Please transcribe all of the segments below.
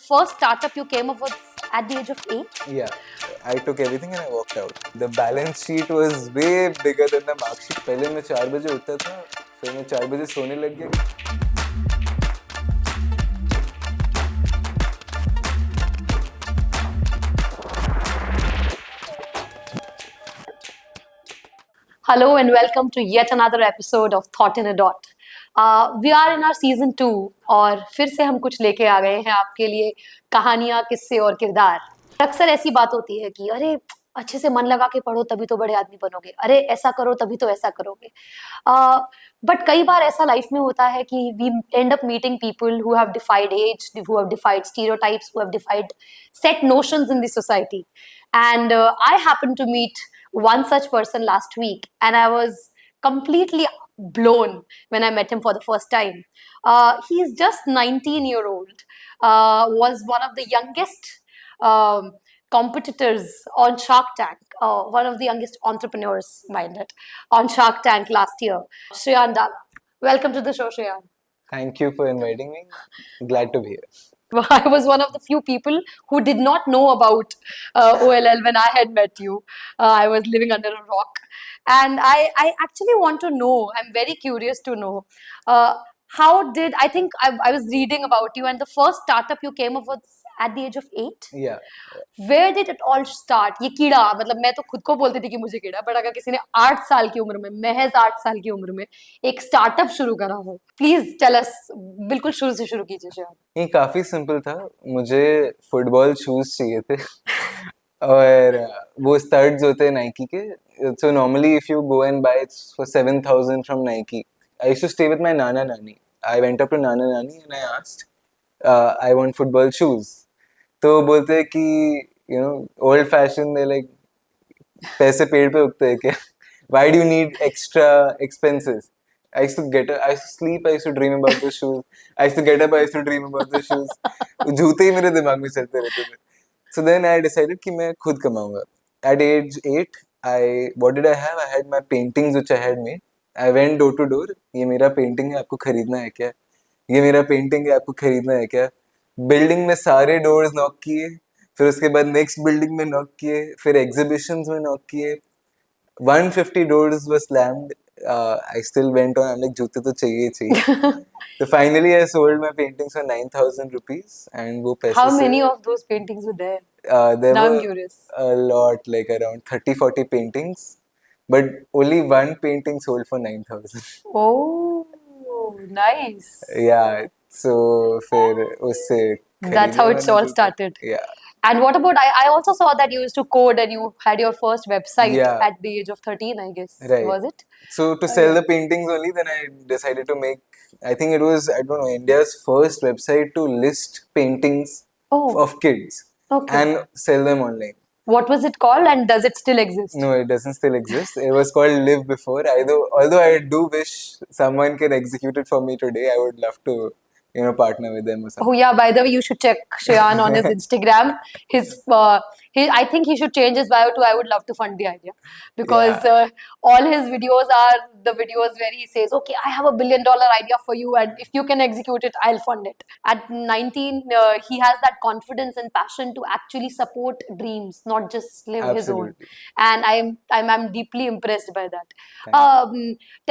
first startup you came up with at the age of 8? Yeah, I took everything and I walked out. The balance sheet was way bigger than the mark sheet. पहले मैं 4 बजे उठता था, फिर मैं 4 बजे सोने लग गया. Hello and welcome to yet another episode of Thought in a Dot. We are in our season 2 और फिर से हम कुछ लेके आ गए हैं आपके लिए कहानियां, किस्से और किरदार. अक्सर ऐसी बात होती है कि अरे अच्छे से मन लगा के पढ़ो तभी तो बड़े आदमी बनोगे, अरे ऐसा करो तभी तो ऐसा करोगे. बट कई बार ऐसा लाइफ में होता है कि we end up meeting people who have defied age, who have defied stereotypes, who have defied set notions in the society. And I happened to meet one such person last week, and I was completely blown when I met him for the first time. He's just 19-year-old, was one of the youngest competitors on Shark Tank, one of the youngest entrepreneurs, mind it, on Shark Tank last year. Shreyan Dala. Welcome to the show, Shreyan. Thank you for inviting me. Glad to be here. I was one of the few people who did not know about OLL when I had met you. I was living under a rock. And I actually want to know, I'm very curious to know, how did, I was reading about you, and the first startup you came up with at the age of 8? Yeah. Where did it all start? ये कीड़ा, मतलब मैं तो खुद को बोलती थी कि मुझे कीड़ा, बट अगर किसी ने 8 साल की उम्र में, महज 8 साल की उम्र में एक स्टार्टअप शुरू करा हो, प्लीज टेल अस. बिल्कुल शुरू से शुरू कीजिए श्रेया. ये काफी सिंपल था. मुझे फुटबॉल शूज चाहिए थे और वो स्टड्स होते हैं नाइकी के. So normally if you go and buy it's for 7,000 from Nike. I used to stay with my Nana Nani. I went up to Nana Nani and I asked, I want football shoes. तो बोलते हैं कि you know old fashioned, they like पैसे पेड़ पे उगते हैं क्या? Why do you need extra expenses? I used to sleep, I used to dream about the shoes. I used to get up, I used to dream about the shoes. जूते ही मेरे दिमाग में चलते रहते थे. So then I decided कि मैं खुद कमाऊंगा. At age 8, what did I have? I had my paintings which I had made. I went door to door. ये मेरा पेंटिंग है, आपको खरीदना है क्या? ये मेरा पेंटिंग है, आपको खरीदना है क्या? बिल्डिंग में सारे डोर्स नॉक किए, फिर उसके बाद नेक्स्ट बिल्डिंग में नॉक किए, फिर एग्जीबिशंस में नॉक किए. 150 doors were slammed. I still went on. I'm like, जूते तो चाहिए चाहिए. So finally I sold my paintings for 9,000 rupees, and वो पैसे How से many of those paintings were there? there Now I'm were curious. a lot, like around 30-40 paintings, but only one painting sold for 9,000. Oh, nice. Yeah, so फिर उससे That's how खरीदे it's मैंने all जूते. started. Yeah. And what about, I also saw that you used to code and you had your first website Yeah. at the age of 13, I guess. Right. Was it? So to sell the paintings only, then I decided to make, I think it was, I don't know, India's first website to list paintings Oh, of kids okay. and sell them online. What was it called and does it still exist? No, it doesn't still exist. It was called Live Before. Although I do wish someone can execute it for me today, I would love to, partner with them or something. Oh yeah, by the way, you should check Shreyan on his Instagram. I think he should change his bio to "I would love to fund the idea," because all his videos are the videos where he says, "Okay, I have $1 billion idea for you, and if you can execute it, I'll fund it." At 19, he has that confidence and passion to actually support dreams, not just live his own. Absolutely. And I'm deeply impressed by that.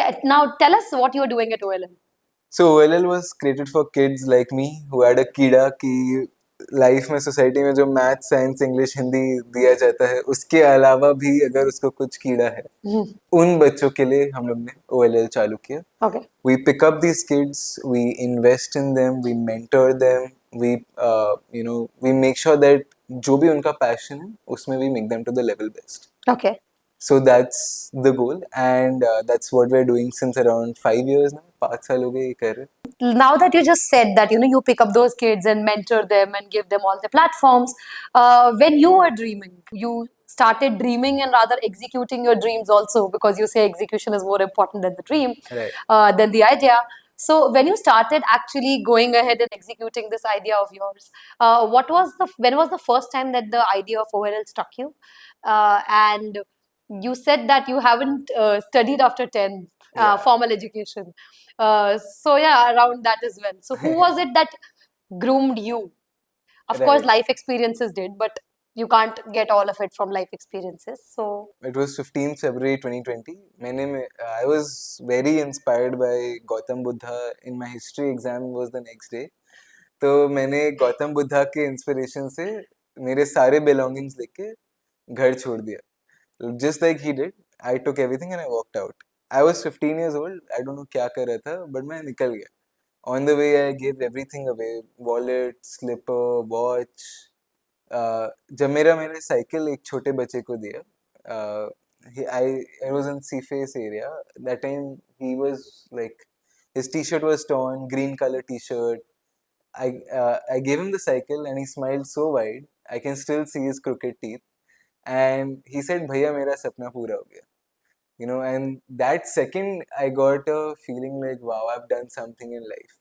Thank Now tell us what you're doing at OLM. So OLL was created for kids like me who had a कीड़ा कि life में society में जो math science English Hindi दिया जाता है उसके अलावा भी अगर उसको कुछ कीड़ा है, उन बच्चों के लिए हम लोग ने OLL चालू किया. Okay. We pick up these kids, we invest in them, we mentor them, we make sure that जो भी उनका पैशन है उसमें we make them to the level best. Okay. So that's the goal, and that's what we're doing since around 5 years now. 5 साल हो गए ये कर रहे. Now that you just said that you pick up those kids and mentor them and give them all the platforms, when you were dreaming, you started dreaming and rather executing your dreams also, because you say execution is more important than the dream, Right. than the idea. So when you started actually going ahead and executing this idea of yours, when was the first time that the idea of OLL struck you? And you said that you haven't studied after 10 Yeah. formal education. So yeah, around that as well. So who was it that groomed you Of course, Right. life experiences did, but you can't get all of it from life experiences. So, It was 15th February 2020. I was very inspired by Gautam Buddha. In my history exam was the next day. तो मैंने गौतम बुद्धा के inspiration से मेरे सारे belongings लेके घर छोड़ दिया. Just like he did, I took everything and I walked out. I was 15 years old. I don't know क्या कर रहा था, but मैं निकल गया. On the way, I gave everything away: wallet, slipper, watch. जब मैंने साइकिल एक छोटे बच्चे को दिया, I was in Seaface area. That time he was like, his t-shirt was torn, green color t-shirt. I gave him the cycle and he smiled so wide. I can still see his crooked teeth. And he said, "भैया मेरा सपना पूरा हो गया." And that second I got a feeling like, wow, I've done something in life.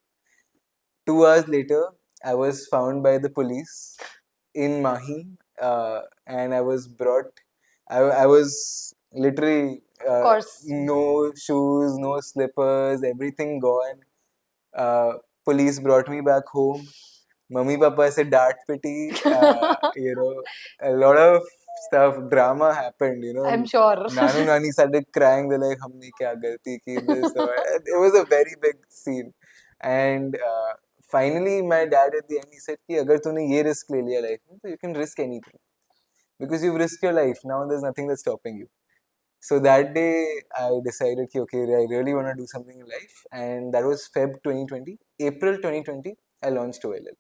2 hours later, I was found by the police in Mahi, and I was brought. I was literally of course, no shoes, no slippers, everything gone. Uh, Police brought me back home. Mummy Papa से डांट पिटी. A lot of stuff, drama happened. I'm sure. Nanu Nani started crying. They're like, हमने क्या गलती की, this, that. It was a very big scene. And finally, my dad at the end, he said कि अगर तूने ये risk ले लिया life में, तो you can risk anything. Because you've risked your life. Now there's nothing that's stopping you. So that day, I decided कि okay, I really want to do something in life. And that was Feb 2020. April 2020, I launched OLL.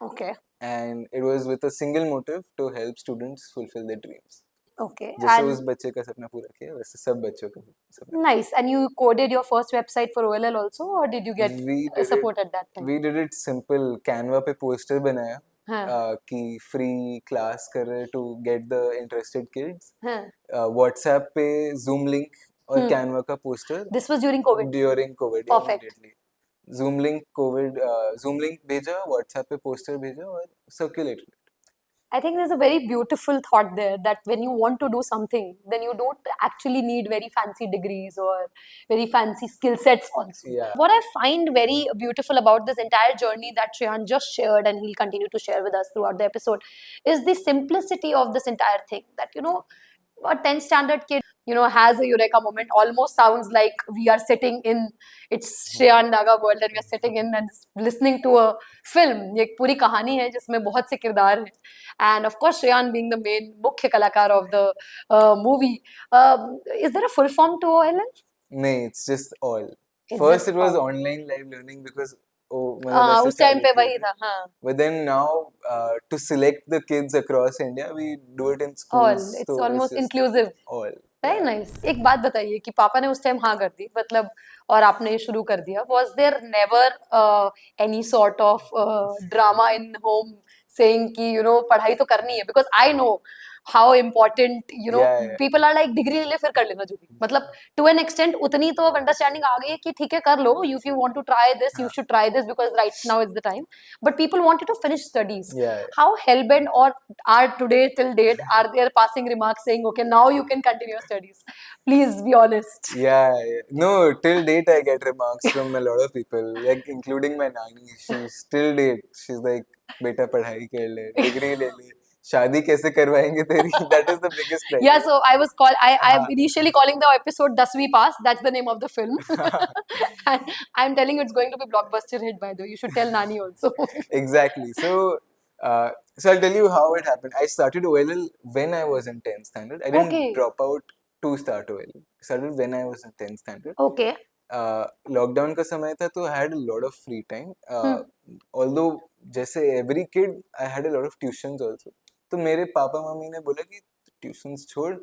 Okay. And it was with a single motive to help students fulfill their dreams. Okay. जैसे And उस बच्चे का सपना पूरा किया, वैसे सब बच्चों का सपना. nice. And you coded your first website for OLL also, or did you get We did support at that time? We did it simple. Canva पे poster बनाया हाँ. कि free class कर रहे to get the interested kids. हाँ. WhatsApp पे Zoom link और Canva का poster This was during COVID. during COVID. Yeah, Perfect. immediately. Zoom link भेजा, WhatsApp पे poster भेजा और circulated. I think there's a very beautiful thought there that when you want to do something, then you don't actually need very fancy degrees or very fancy skill sets also. Yeah. What I find very beautiful about this entire journey that Shreyan just shared and he'll continue to share with us throughout the episode is the simplicity of this entire thing. That, a 10th standard kid, has a eureka moment. Almost sounds like we are sitting in it's Shreyan Daga world and we are sitting in and listening to a film. ये एक पूरी कहानी है जिसमें बहुत से किरदार हैं. And of course, Shreyan being the main मुख्य कलाकार of the movie. Is there a full form to OLL? नहीं, it's just all. It's First, just it was all. online live learning because उस टाइम पे वही था. हाँ. But then now, to select the kids across India, we do it in All. schools. It's So almost just inclusive. all. Very nice. एक बात बताइए कि पापा ने उस टाइम हाँ कर दी मतलब और आपने ये शुरू कर दिया. Was there never any sort of drama in home saying कि पढ़ाई तो करनी है? Because I know how important Yeah. people are like degree ले ले फिर कर लेना जो भी. मतलब to an extent उतनी तो अंडरस्टैंडिंग आ गई है कि ठीक है कर लो. If you want to try this, you should try this because right now is the time. But people want you to finish studies. Yeah. How hellbent or are today till date are there passing remarks saying okay now you can continue your studies? Please be honest. Yeah. No, till date I get remarks from a lot of people, like including my nanny. She's till date, she's like, बेटा पढ़ाई कर ले, degree ले ले, शादी कैसे करवाएंगे तेरी? That is the biggest pressure. Yeah, so I'm initially calling the episode Dasvi Pass. That's the name of the film. And I'm telling you it's going to be blockbuster hit by the way. You should tell Nani also. Exactly. So I'll tell you how it happened. I started OLL when I was in 10th standard. I didn't Okay. drop out to start OLL. I started when I was in 10th standard. Okay. Lockdown का समय था तो I had a lot of free time. Although जैसे every kid I had a lot of tuitions also. तो मेरे papa mummy ने बोला कि ट्यूशंस छोड़,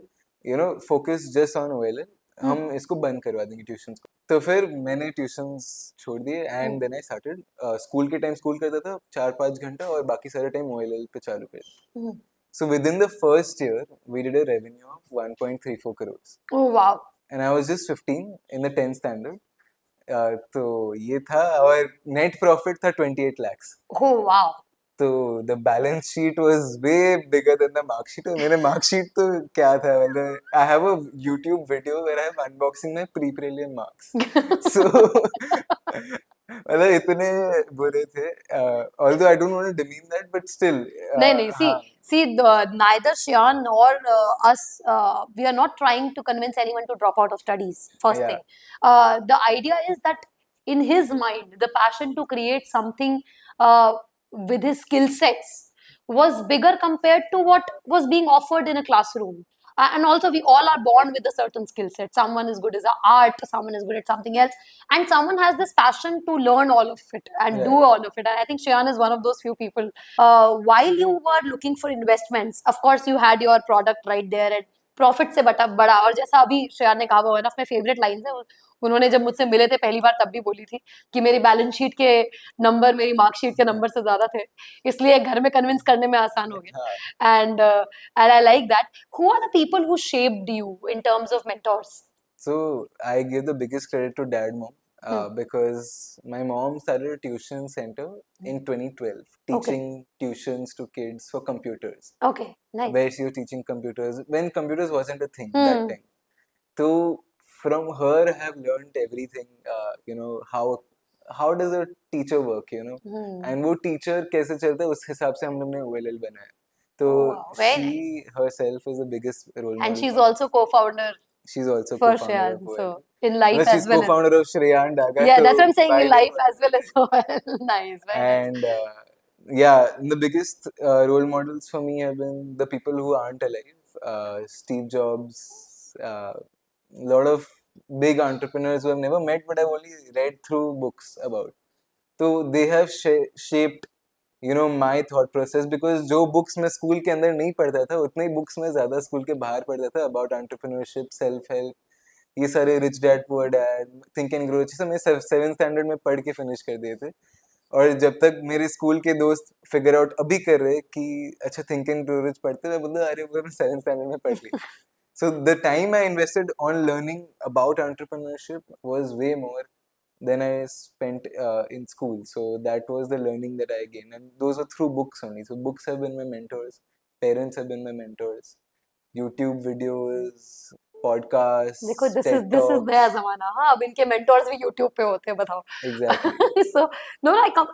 फोकस जस्ट ऑन OLL. हम इसको बंद करवा देंगे ट्यूशंस को. तो फिर मैंने ट्यूशंस छोड़ दिए and then I started. School के टाइम स्कूल करता था 4-5 घंटा और बाकी सारे टाइम OLL पे चालू कर दिया. So within the first year, we did a revenue of 1.34 crores. Oh wow. And I was just 15 in the 10th standard. तो ये था और net profit था 28 lakhs. Oh wow. तो the balance sheet was way bigger than the mark sheet. और मेरे mark sheet तो क्या था, मतलब I have a YouTube video where I am unboxing my pre-prelim marks. So मतलब इतने बुरे थे, although I don't want to demean that, but still, नहीं नहीं, हाँ, see neither Shyan nor us, we are not trying to convince anyone to drop out of studies, first yeah, thing. The idea is that in his mind the passion to create something uh, with his skill sets was bigger compared to what was being offered in a classroom. And also we all are born with a certain skill set. Someone is good as a art, someone is good at something else, and someone has this passion to learn all of it and do right, all of it. And I think Shayan is one of those few people. While you were looking for investments, of course you had your product right there and profit से बटा बड़ा, और जैसा अभी श्रेया ने कहा, वो one of my favourite lines है। उन्होंने जब मुझसे मिले थे पहली बार तब भी बोली थी कि मेरी बैलेंस शीट के नंबर मेरी मार्कशीट के नंबर से ज्यादा थे, इसलिए घर में कन्विंस करने में आसान हो हाँ. गया। And I like that. Who are the people who shaped you in terms of mentors? So I give the biggest credit to dad, mom, because my mom started a tuition center in 2012, Okay. teaching tuitions to kids for computers, Okay, nice. where she was teaching computers when computers wasn't a thing that Hmm. time. So from her, I have learned everything. How does a teacher work? And वो teacher कैसे चलता है उस हिसाब से हम लोग ने OLL बनाया. तो Oh, wow, very she nice. herself is the biggest role And model she's for me. also co-founder She's also for co-founder Shayan, of OLL. so in life Well, as she's well as, co-founder of Shreyan Daga. yeah, So that's what I'm saying, why in don't life as well as OL. Nice, very nice. And yeah, the biggest role models for me have been the people who aren't alive. Steve Jobs, a lot of big entrepreneurs who I've never met, but I've only read through books about. So they have shaped, my thought process, because जो books मैं school के अंदर नहीं पढ़ता था उतने ही books मैं ज़्यादा स्कूल के बाहर पढ़ता था about entrepreneurship, self help, ये सारे rich dad poor dad, think and grow, सब मैं 7th स्टैंडर्ड में पढ़ के फिनिश कर दिए थे। और जब तक मेरे स्कूल के दोस्त फिगर आउट अभी कर रहे कि अच्छा थिंक एंड ग्रो रिच पढ़ते, मैं बोलता अरे वो मैं 7th स्टैंडर्ड में पढ़ ली। So the time I invested on learning about entrepreneurship was way more than I spent in school. So that was the learning that I gained, and those were through books only. So books have been my mentors, parents have been my mentors, YouTube videos, podcasts, देखो, TED this is Talks. नया जमाना। हाँ, अब इनके mentors भी YouTube पे होते हैं, बताओ। Exactly. So no,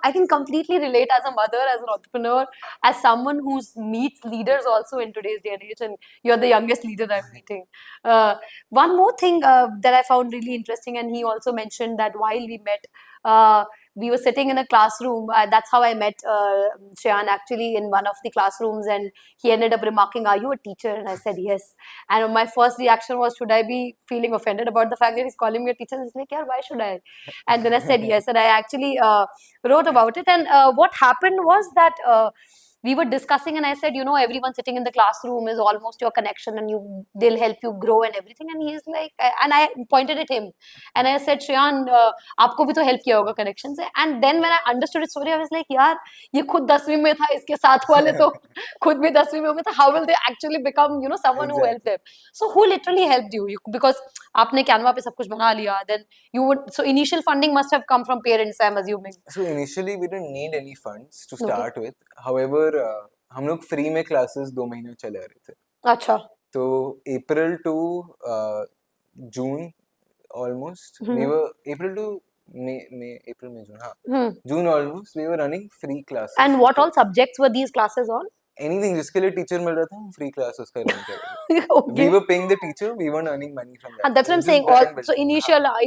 I can completely relate as a mother, as an entrepreneur, as someone who meets leaders also in today's day and age, and you're the youngest leader I'm meeting. Uh, One more thing that I found really interesting, and he also mentioned that while we met, we were sitting in a classroom. That's how I met Shayan, actually, in one of the classrooms, and he ended up remarking, "Are you a teacher?" And I said yes. And my first reaction was, should I be feeling offended about the fact that he's calling me a teacher? He's like, yeah, why should I? And then I said yes, and I actually wrote about it. And what happened was that we were discussing, and I said, everyone sitting in the classroom is almost your connection, and they'll help you grow and everything. And he's like, and I pointed at him, and I said, Shayan, आपको भी तो help किया होगा connection से. And then when I understood his story, I was like, यार, ये खुद 10वीं में था, इसके साथ वाले तो खुद भी 10वीं में होंगे, तो how will they actually become, someone who helped Exactly. them? So who literally helped you? Because आपने Canva पे सब कुछ बना लिया, then so initial funding must have come from parents, I'm assuming. So initially we didn't need any funds to Okay. start with. However, हम लोग free में classes 2 महीने चला रहे थे. अच्छा. तो April to June almost, we were April to April, May, June, हाँ. June almost, we were running free classes. And what all subjects were these classes on? Anything जिसके लिए टीचर मिल रहा था हम फ्री क्लास उसका रन कर रहे थे. Okay. We were paying the teacher, we weren't earning money from that. And that's what I'm It was saying. just brand So building.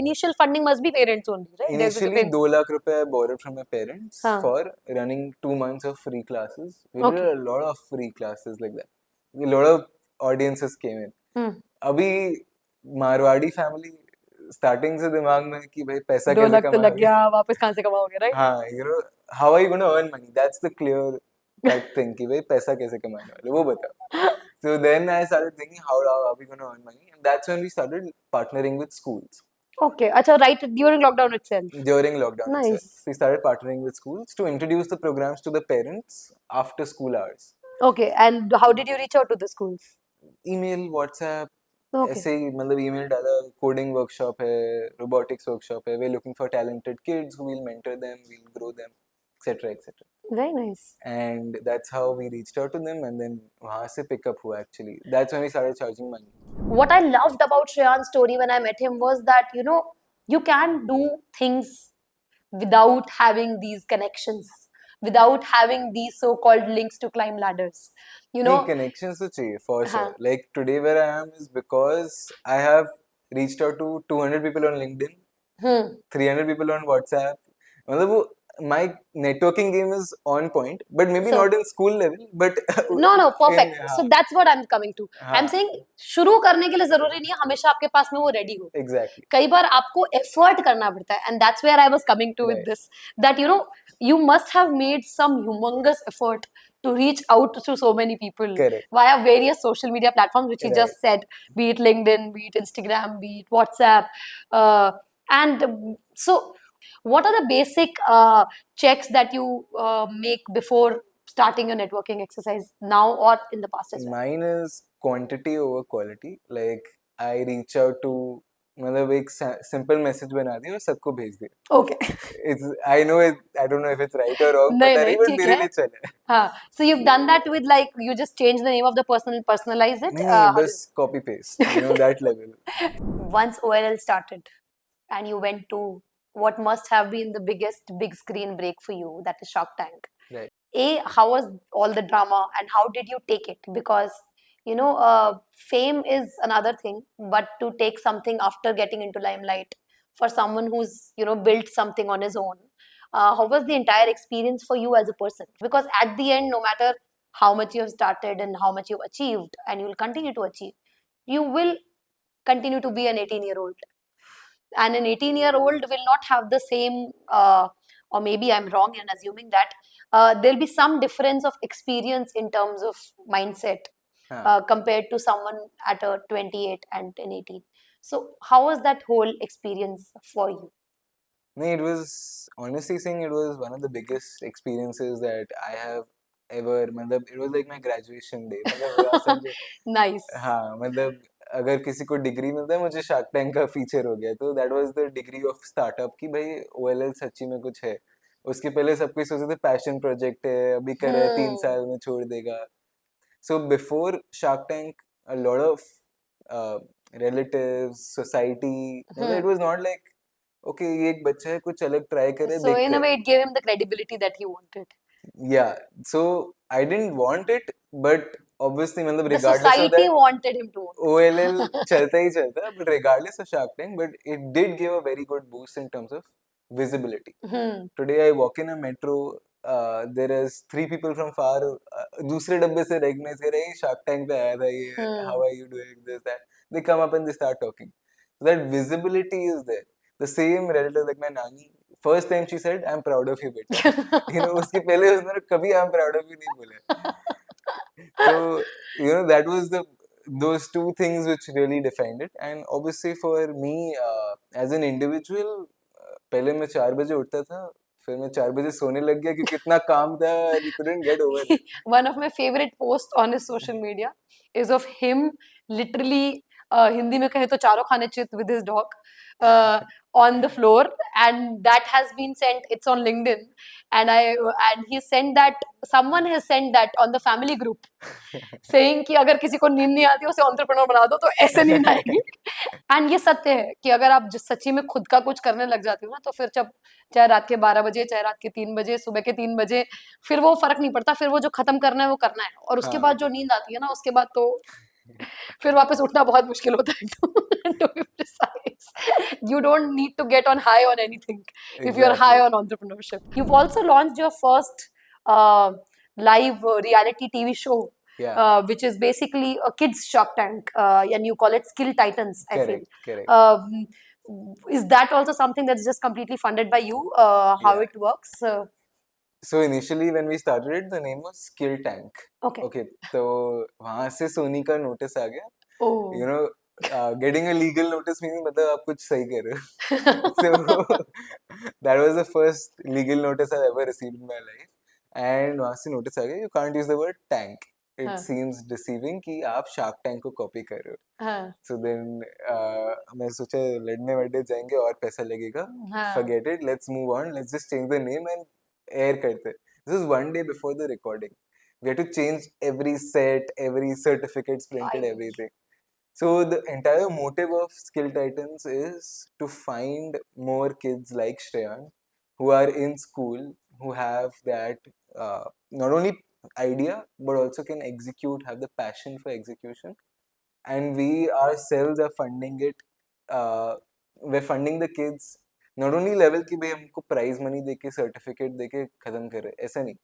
initial funding must be parents only, right? They're just Initially, paying. 2 lakh रुपए I borrowed from my parents हाँ. for running 2 months of free classes. We Okay. did a lot of free classes like that. A lot of audiences came in. अभी Marwari family starting से दिमाग में कि भाई पैसा 2 कैसे लाख तो लग कमाओगे. गया, वापस कहाँ से कमाओगे, right? हाँ, how are you going to earn money? That's the clear cut thing कि भाई पैसा कैसे कमाने वाले, वो बताओ. So then I started thinking, how are we going to earn money? And that's when we started partnering with schools. Okay. अच्छा, right during lockdown itself. During lockdown Nice. itself, we started partnering with schools to introduce the programs to the parents after school hours. Okay. And how did you reach out to the schools? Email, WhatsApp, Okay. ऐसे ही मतलब email डाला, coding workshop है, robotics workshop है, we're looking for talented kids who will mentor them, we'll grow them, etc. etc. Very nice. And that's how we reached out to them, and then वहाँ से pick up हुआ actually. That's when we started charging money. What I loved about Shreyan's story when I met him was that, you can do things without having these connections, without having these so-called links to climb ladders. You नहीं, know, connections तो चाहिए for हाँ, sure. Like today where I am is because I have reached out to 200 people on LinkedIn, 300 people on WhatsApp. मतलब वो my networking game is on point, but maybe So- not in school level, but no, in perfect. So हाँ that's what I'm coming to. I'm हाँ saying शुरू करने के लिए जरूरी नहीं है हमेशा आपके पास में वो रेडी हो. exactly कई बार आपको एफर्ट करना पड़ता है, and that's where I was coming to with right this, that you must have made some humongous effort to reach out to so many people correct via various social media platforms, which you right. just said, be it LinkedIn, be it Instagram, be it WhatsApp. And so what are the basic checks that you make before starting your networking exercise now or in the past as well? Mine is quantity over quality. Like I reach out to मतलब एक simple message बना दिया और सबको भेज दिया. Okay. It's I know it. I don't know if it's right or wrong. नहीं पता नहीं नहीं, but ठीक मेरे है. लिए चले. हाँ. So you've done that with, like, you just change the name of the person and personalize it. नहीं नहीं, How बस copy paste. You know that level. once OLL started and you went to what must have been the biggest big screen break for you, that is Shark Tank. Right. How was all the drama and how did you take it? Because fame is another thing, but to take something after getting into limelight for someone who's built something on his own, how was the entire experience for you as a person? Because at the end, no matter how much you have started and how much you've achieved and you will continue to achieve, you will continue to be an 18-year-old, and an 18-year-old will not have the same, or maybe I'm wrong in assuming that there'll be some difference of experience in terms of mindset हाँ. compared to someone at a 28 and an 18. So how was that whole experience for you? No, it was honestly saying it was one of the biggest experiences that I have ever. मतलब it was like my graduation day. मतलब वहाँ समझे. Nice. हाँ मतलब अगर किसी को degree मिलता है, मुझे शार्क टैंक का फीचर हो गया, तो that was the degree of startup कि भाई ओएलएल सच्ची में कुछ है. उसके पहले सब कुछ सोचते थे पैशन प्रोजेक्ट है, अभी कर रहा है 3 साल में छोड़ देगा. So before shark tank a lot of relatives, society, मतलब it was not like okay ये एक बच्चा है कुछ अलग ट्राई करे So in देखते a हैं. way, it gave him the credibility that he wanted. Yeah, so I didn't want it, but obviously मतलब The regardless of society that wanted him to want it. OLL चलता ही चलता है, but regardless of Shark Tank, but it did give a very good boost in terms of visibility. Today I walk in a metro, there is 3 people from far, दूसरे डब्बे से recognize कर रहे हैं, Shark Tank पे आया था ये, how are you doing, this, that. They come up and they start talking. So that visibility is there. The same relative like my nani, first time she said, I'm proud of you बेटा. उसके पहले उसने कभी I'm proud of you नहीं बोला. So that was those two things which really defined it. And obviously for me as an individual, पहले मैं 4 बजे उठता था, फिर मैं 4 बजे सोने लग गया क्योंकि इतना काम था and you couldn't get over it. One of my favorite posts on his social media is of him literally, Hindi में कहे तो चारों खाने चित with his dog on the floor, and that has been sent. It's on LinkedIn, and he sent that. Someone has sent that on the family group, saying कि अगर किसी को नींद नहीं आती उसे entrepreneur बना दो तो ऐसे नींद आएगी. एंड ये सत्य है कि अगर आप सच्ची में खुद का कुछ करने लग जाती हो ना, तो फिर जब चाहे रात के 12 बजे, चाहे रात के 3 बजे, सुबह के 3 बजे, फिर वो फर्क नहीं पड़ता. फिर वो जो खत्म करना है वो करना है, और उसके हाँ. बाद जो नींद आती है ना, उसके बाद तो फिर वापस उठना बहुत मुश्किल होता है. To be precise, you don't need to get on high on anything if you're high Exactly. on entrepreneurship. You've also launched your first live reality TV show, Yeah. which is basically a kids Shark Tank, and you call it Skill Titans, I feel. Correct. Is that also something that's just completely funded by you? How Yeah. it works? So initially when we started it, the name was Skill Tank. Okay. Okay, तो वहाँ से सोनी का notice आ गया. Oh. Getting a legal notice meaning मतलब आप कुछ सही कर रहे हो. So that was the first legal notice I've ever received in my life. And वहाँ से notice आ गया, you can't use the word tank. It seems deceiving कि आप Shark Tank को copy कर रहे हो. So then मैं सोचा लड़ने वड़ने जाएंगे और पैसा लगेगा. Forget it. Let's move on. Let's just change the name and air करते. This was one day before the recording. We had to change every set, every certificates printed, everything. So the entire motive of Skill Titans is to find more kids like Shreyan who are in school, who have that not only idea but also can execute, have the passion for execution, and we ourselves are funding it. We're funding the kids not only level कि भाई हमको prize money देके certificate देके खत्म कर रहे, ऐसा नहीं,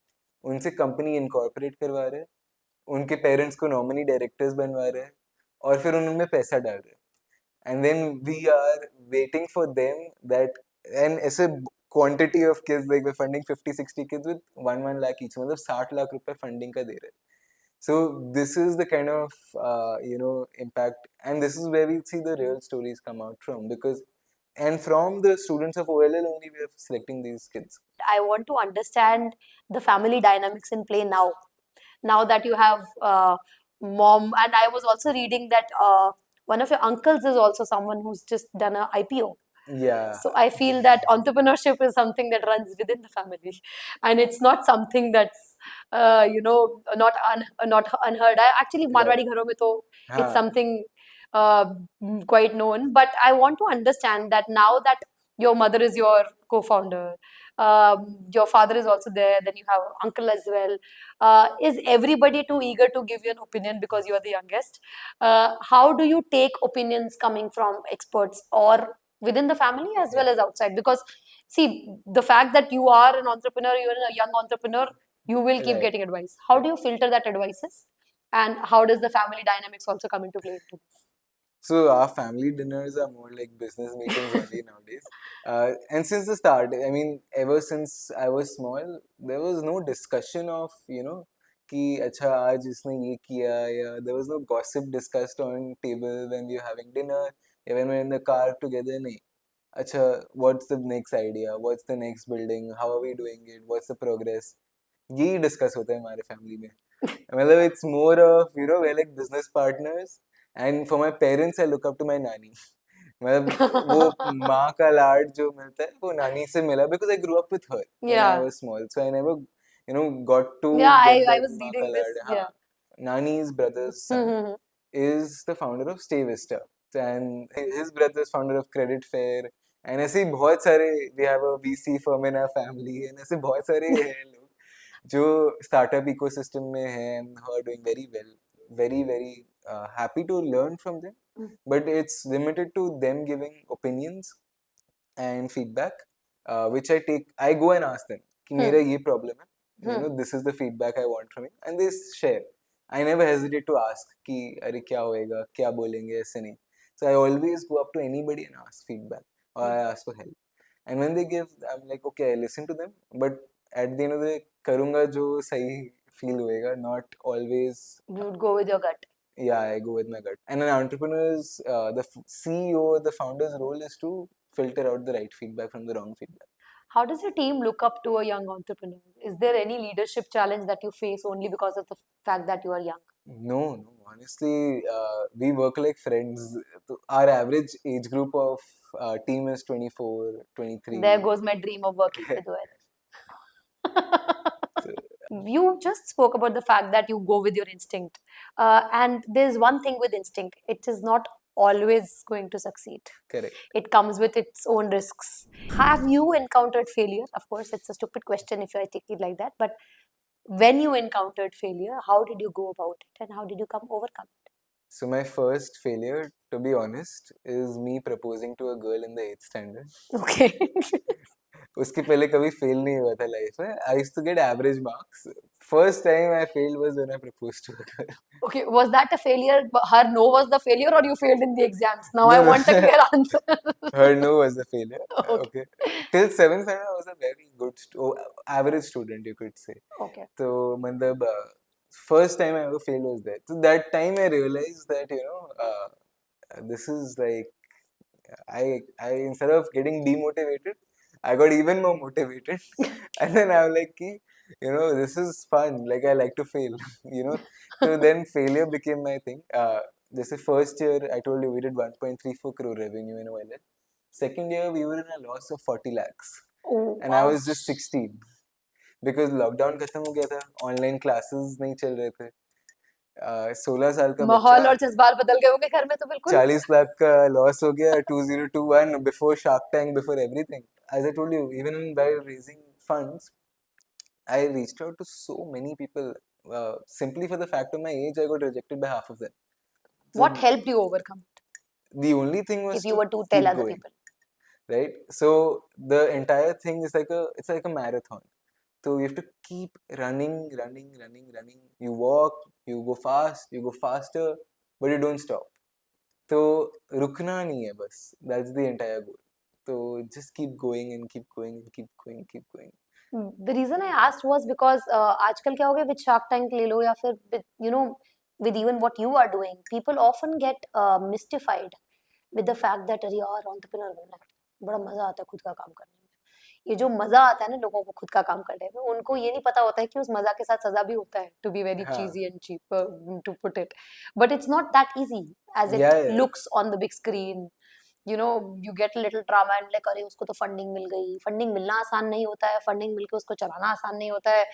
उनसे कंपनी इनकॉर्पोरेट करवा रहे हैं, उनके पेरेंट्स को नॉमिनी डायरेक्टर्स बनवा रहे हैं और फिर उनमें पैसा डाल रहे हैं, and then we are waiting for them that, and as a quantity of kids, like we're funding 50-60 kids with 1 lakh each, मतलब 60 lakh रुपए funding का दे रहे हैं. So this is the kind of impact, and this is where we see the real stories come out from, because and from the students of OLL only we are selecting these kids. I want to understand the family dynamics in play now. Now that you have mom, and I was also reading that one of your uncles is also someone who's just done a IPO. Yeah. So I feel that entrepreneurship is something that runs within the family, and it's not something that's not unheard. I actually Marwadi gharo mein to it's हाँ. something quite known. But I want to understand that now that your mother is your co-founder, your father is also there, then you have uncle as well. Is everybody too eager to give you an opinion because you are the youngest? How do you take opinions coming from experts or within the family as well as outside? Because see, the fact that you are an entrepreneur, you are a young entrepreneur, you will keep Right. getting advice. How do you filter that advices? And how does the family dynamics also come into play into this? So our family dinners are more like business meetings only nowadays. And since the start, I mean, ever since I was small, there was no discussion of, कि अच्छा आज इसने ये किया, या there was no gossip discussed on table when we were having dinner, या when we're in the car together. नहीं, अच्छा what's the next idea, what's the next building, how are we doing it, what's the progress, यही discuss होता है हमारे family में. मतलब it's more of we're like business partners. And for my parents, I look up to my nanny. मतलब वो माँ का लाड जो मिलता है वो नानी से मिला, because I grew up with her when I was small, so I never got to get I that was माँ reading का this. लाड. हाँ, Nani's brother's son is the founder of Stay Vista, and his brother is founder of Credit Fair, and ऐसे ही बहुत सारे, we have a VC firm in our family, and ऐसे बहुत सारे हैं लोग जो startup ecosystem में हैं and who are doing very well, very very happy to learn from them, but it's limited to them giving opinions and feedback, which I go and ask them कि मेरा ये problem है, this is the feedback I want from you, and they share. I never hesitate to ask कि अरे क्या होएगा, क्या बोलेंगे, ऐसे नहीं. So I always go up to anybody and ask feedback, or I ask for help. And when they give, I'm like, okay, I listen to them, but at the end of the day, करूँगा जो सही feel होएगा, not always. You would go with your gut. Yeah, I go with my gut. And an entrepreneur's, the CEO, the founder's role is to filter out the right feedback from the wrong feedback. How does your team look up to a young entrepreneur? Is there any leadership challenge that you face only because of the fact that you are young? No. Honestly, we work like friends. Our average age group of team is 24, 23. There goes my dream of working with you. You just spoke about the fact that you go with your instinct. And there's one thing with instinct, it is not always going to succeed. Correct. It comes with its own risks. Have you encountered failure? Of course, it's a stupid question if I take it like that. But when you encountered failure, how did you go about it and how did you overcome it? So my first failure, to be honest, is me proposing to a girl in the 8th standard. Okay. उसके पहले कभी fail नहीं हुआ था life में. I used to get average marks. First time I failed was when I proposed to a girl. Okay, was that a failure? Her no was the failure, or you failed in the exams? Now I No. want a clear answer. Her no was the failure. Okay. Till 7th standard, I was a very good, average student, you could say. Okay. So, मतलब, first time I ever failed was that. So that time I realized that, this is like, I instead of getting demotivated, I got even more motivated. And then I was like, this is fun. Like, I like to fail, So then failure became my thing. This is first year, I told you we did 1.34 crore revenue in OLL. Second year, we were in a loss of 40 lakhs. Oh, and I was just 16. Because lockdown खत्म हो गया था, online classes नहीं चल रहे थे. 16 साल का माहौल और जज्बात बदल गए होंगे घर में तो बिल्कुल. 40 लाख का लॉस हो गया 2021 before Shark Tank, before everything. as I told you, even while raising funds, I reached out to so many people. Simply for the fact of my age, I got rejected by half of them. What So helped you overcome it, the only thing was if you to were to tell keep other going, people? right? So the entire thing is it's like a marathon. So you have to keep running, running, running, running. You walk, you go fast, you go faster, but you don't stop. तो रुकना नहीं है बस. That's the entire goal. So just keep going and keep going and keep going, keep going. The reason I asked was because आजकल क्या हो गया with Shark Tank ले लो या फिर with, you know, with even what you are doing, people often get mystified with the fact that अरे यार entrepreneur बनना है, बड़ा मजा आता है खुद का काम करने में. ये जो मजा आता है ना लोगों को खुद का काम करने में, उनको ये नहीं पता होता है कि उस मजा के साथ सजा भी होता है, to be very हाँ. cheesy and cheap to put it. But it's not that easy as it Yeah, yeah. looks on the big screen. You know, you get a little drama and like अरे उसको तो funding मिल गई. Funding मिलना आसान नहीं होता है, funding मिलके उसको चलाना आसान नहीं होता है,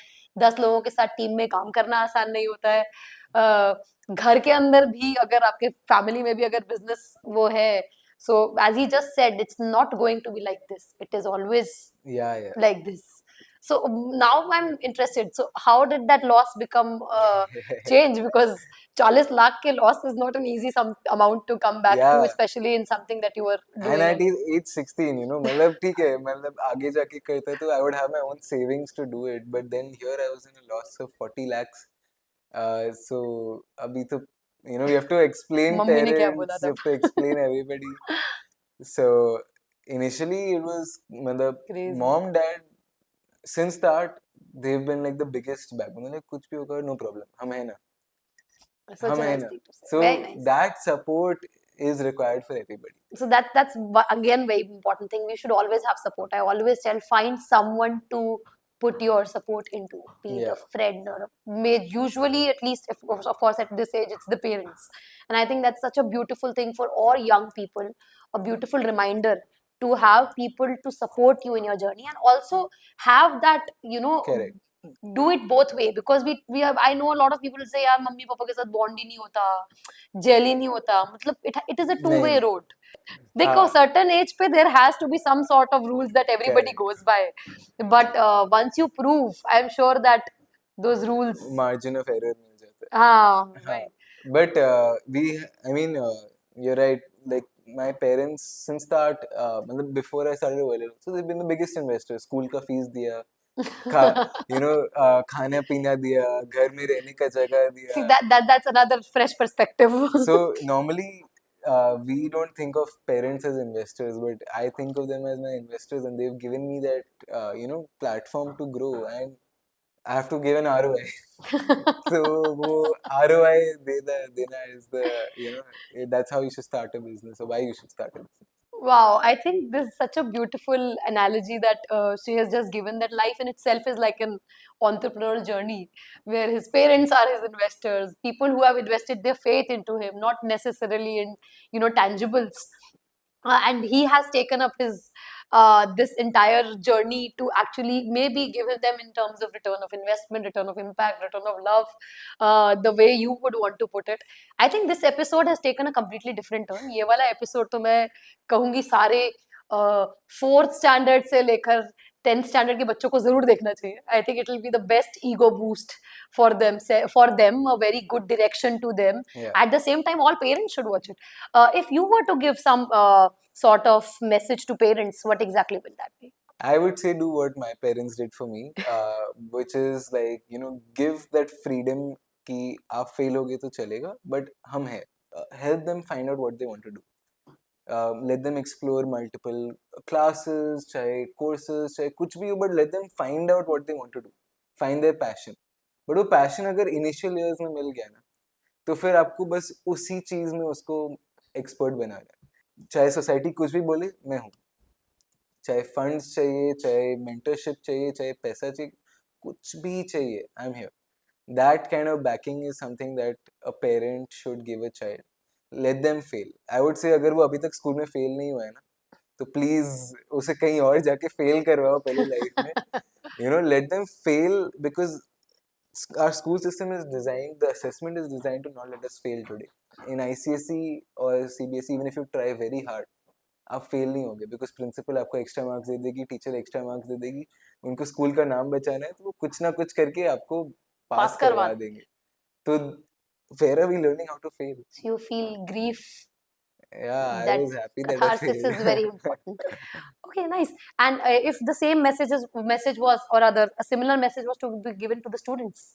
10 लोगों के साथ टीम में काम करना आसान नहीं होता है. घर के अंदर भी अगर आपके फैमिली में भी अगर बिजनेस वो है, so as he just said, it's not going to be like this. It is always Yeah, yeah. like this. So now I'm interested. So how did that loss become change? Because 40 lakh ke loss is not an easy some amount to come back to, Yeah. especially in something that you were doing. And at age 16, you know, मतलब ठीक है, मतलब आगे जाके करता तो I would have my own savings to do it, but then here I was in a loss of 40 lakhs. So अभी तो, you know, you have to explain mummy ने क्या बोला parents, you तब? have to explain everybody. So initially it was मतलब Crazy. mom, dad, since that they've been like the biggest backbone. Like कुछ भी होगा, no problem, हम हैं ना, Such हम a हैं nice ना. thing to say. So Very nice. that support is required for everybody. So that's again very important thing. We should always have support. I always tell, find someone to put your support into, be it Yeah. a friend or usually, at least if, of course at this age it's the parents. And I think that's such a beautiful thing for all young people, a beautiful reminder to have people to support you in your journey, and also have that, you know, Correct. do it both way. Because we have, I know a lot of people say यार mummy papa के साथ bond ही नहीं होता, gel ही नहीं होता. मतलब it is a two-way नहीं. road. देखो certain age पे there has to be some sort of rules that everybody Correct. goes by, but once you prove, I am sure that those rules. Margin of error मिल जाता है. हाँ, हाँ. right. But I mean, you're right. Like my parents, since start, मतलब before I started OLL, so they've been the biggest investors. School का fees दिया, you know, खाना पीना दिया, घर में रहने का जगह See, दिया. that's another fresh perspective. So normally, we don't think of parents as investors, but I think of them as my investors, and they've given me that, you know, platform to grow, and I have to give an ROI. So वो ROI देना is the, you know, that's how you should start a business, or why you should start a business. Wow, I think this is such a beautiful analogy that she has just given, that life in itself is like an entrepreneurial journey where his parents are his investors, people who have invested their faith into him, not necessarily in, you know, tangibles. And he has taken up his this entire journey to actually maybe give them in terms of return of investment, return of impact, return of love, the way you would want to put it. I think this episode has taken a completely different turn. ये वाला episode तो मैं कहूँगी सारे fourth standard से लेकर 10th standard के बच्चों को जरूर देखना चाहिए. I think it will be the best ego boost for them, a very good direction to them. Yeah. At the same time, all parents should watch it. If you were to give some sort of message to parents, what exactly will that be? I would say do what my parents did for me, which is like, you know, give that freedom कि आप fail होगे तो चलेगा, but हम हैं. Help them find out what they want to do. Let them explore multiple classes, चाहे courses, चाहे कुछ भी हो, but let them find out what they want to do. Find their passion. But वो passion अगर initial years में मिल गया ना, तो फिर आपको बस उसी चीज में उसको expert बनाना है. चाहे society कुछ भी बोले, मैं हूँ. चाहे फंड्स चाहिए, चाहे मेंटरशिप चाहिए, चाहे पैसा चाहिए, कुछ भी चाहिए, I am here. That kind of banking is something that a parent should give a child. Let them fail. I would say अगर वो अभी तक स्कूल में फेल नहीं हुआ है ना, तो प्लीज उसे कहीं और जाके फेल करवाओ पहले लाइफ में. You know, let them fail, because our school system is designed, the assessment is designed to not let us fail today. In ICSE or CBSE, even if you try very hard, आप fail नहीं होगे, because principal आपको extra marks दे देगी, teacher extra marks दे देगी, उनको school का नाम बचाना है तो वो कुछ ना कुछ करके आपको पास पास करवा करवा देंगे. तो where are we learning how to fail? So you feel grief, Yeah, I that was happy that I catharsis failed. is very important. Okay, nice. And if the same message was, or rather a similar message was to be given to the students,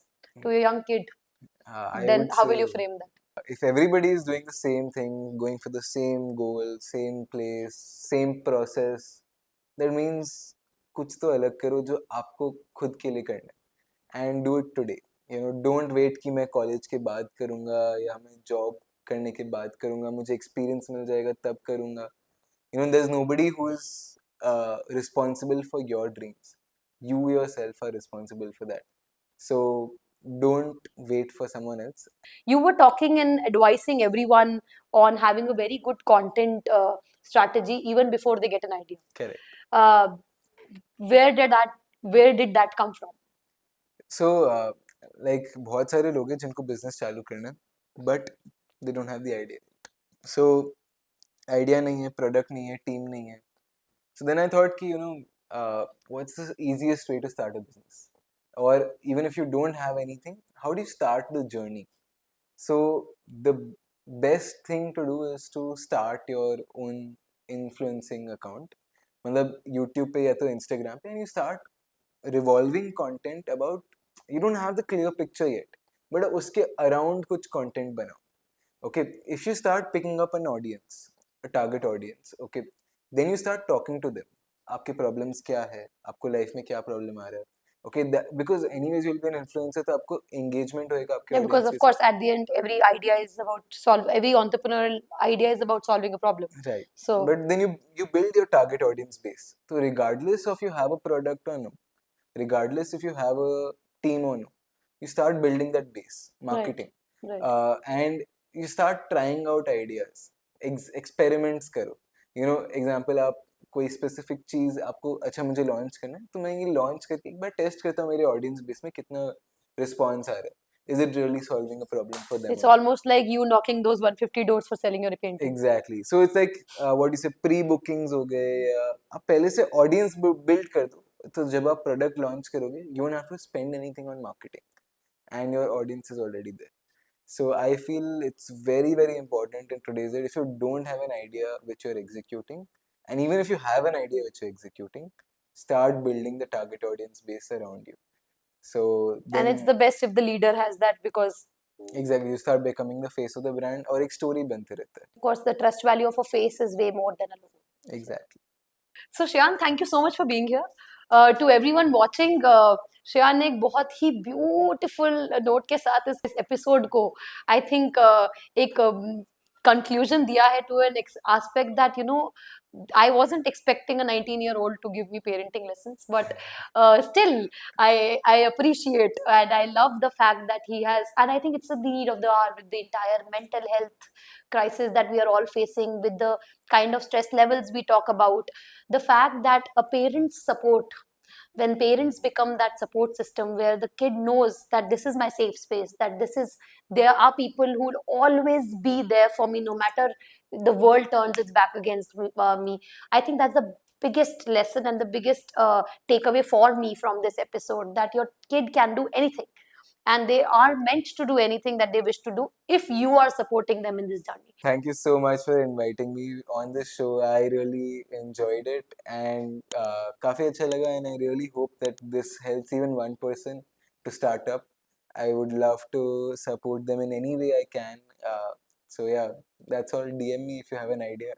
to a young kid, I then would how will say you frame that? if everybody is doing the same thing, going for the same goal, same place, same process, that means कुछ तो अलग करो जो आपको खुद के लिए करना है, and do it today. You know, don't wait कि मैं कॉलेज के बाद करूँगा या मैं जॉब करने के बाद करूँगा, मुझे एक्सपीरियंस मिल जाएगा तब करूँगा. You know, there's nobody who's responsible for your dreams. You yourself are responsible for that. So don't wait for someone else. You were talking and advising everyone on having a very good content strategy even before they get an idea. Correct. Uh, where did that come from? So like बहुत सारे लोग हैं जिनको business चालू करना है, but they don't have the idea. So idea नहीं है, product नहीं है, team नहीं है. So then I thought कि what's the easiest way to start a business? Or even if you don't have anything, how do you start the journey? So the best thing to do is to start your own influencing account. मतलब YouTube पे या तो Instagram पे, and you start revolving content about, you don't have the clear picture yet, but उसके around कुछ content बनाओ. Okay, if you start picking up an audience, a target audience, okay, then you start talking to them. आपके problems क्या है, आपको life में क्या problem आ रहा है, okay, because anyways you'll be an influencer, तो आपको engagement होएगा आपके Yeah, because audience of के course साथ. at the end every entrepreneurial idea is about solving a problem. Right. So But then you build your target audience base. So regardless of you have a product or no, regardless if you have a team or no, you start building that base, marketing, right. and you start trying out ideas, experiments करो. You know, example, आप कोई specific चीज़ आपको अच्छा मुझे launch करना है, तो मैं ये launch करके एक बार test करता हूँ मेरे audience base में कितना response आ रहा है. Is it really solving a problem for them? It's almost like you knocking those 150 doors for selling your painting. Exactly. So it's like what you say, pre-bookings हो गए, या आप पहले से audience build कर दो, तो जब आप product launch करोगे, you won't have to spend anything on marketing, and your audience is already there. So I feel it's very, very important in today's day. If you don't have an idea which you're executing, and even if you have an idea which you're executing, start building the target audience base around you. So And then it's the best if the leader has that, because exactly you start becoming the face of the brand, और एक story बनते रहता है. of course the trust value of a face is way more than a logo. Exactly. So Shreyan, thank you so much for being here. To everyone watching, श्रेयान ने एक बहुत ही beautiful note के साथ इस एपिसोड को आई थिंक एक conclusion दिया है to an aspect that I wasn't expecting a 19-year-old to give me parenting lessons, but still, I appreciate and I love the fact that he has, and I think it's a need of the hour with the entire mental health crisis that we are all facing, with the kind of stress levels we talk about, the fact that a parent's support, when parents become that support system where the kid knows that this is my safe space, that there are people who will always be there for me no matter the world turns its back against me. I think that's the biggest lesson and the biggest takeaway for me from this episode, that your kid can do anything and they are meant to do anything that they wish to do if you are supporting them in this journey. Thank you so much for inviting me on this show. I really enjoyed it, and काफी अच्छा लगा, and I really hope that this helps even one person to start up. I would love to support them in any way I can. So yeah, that's all. DM me if you have an idea.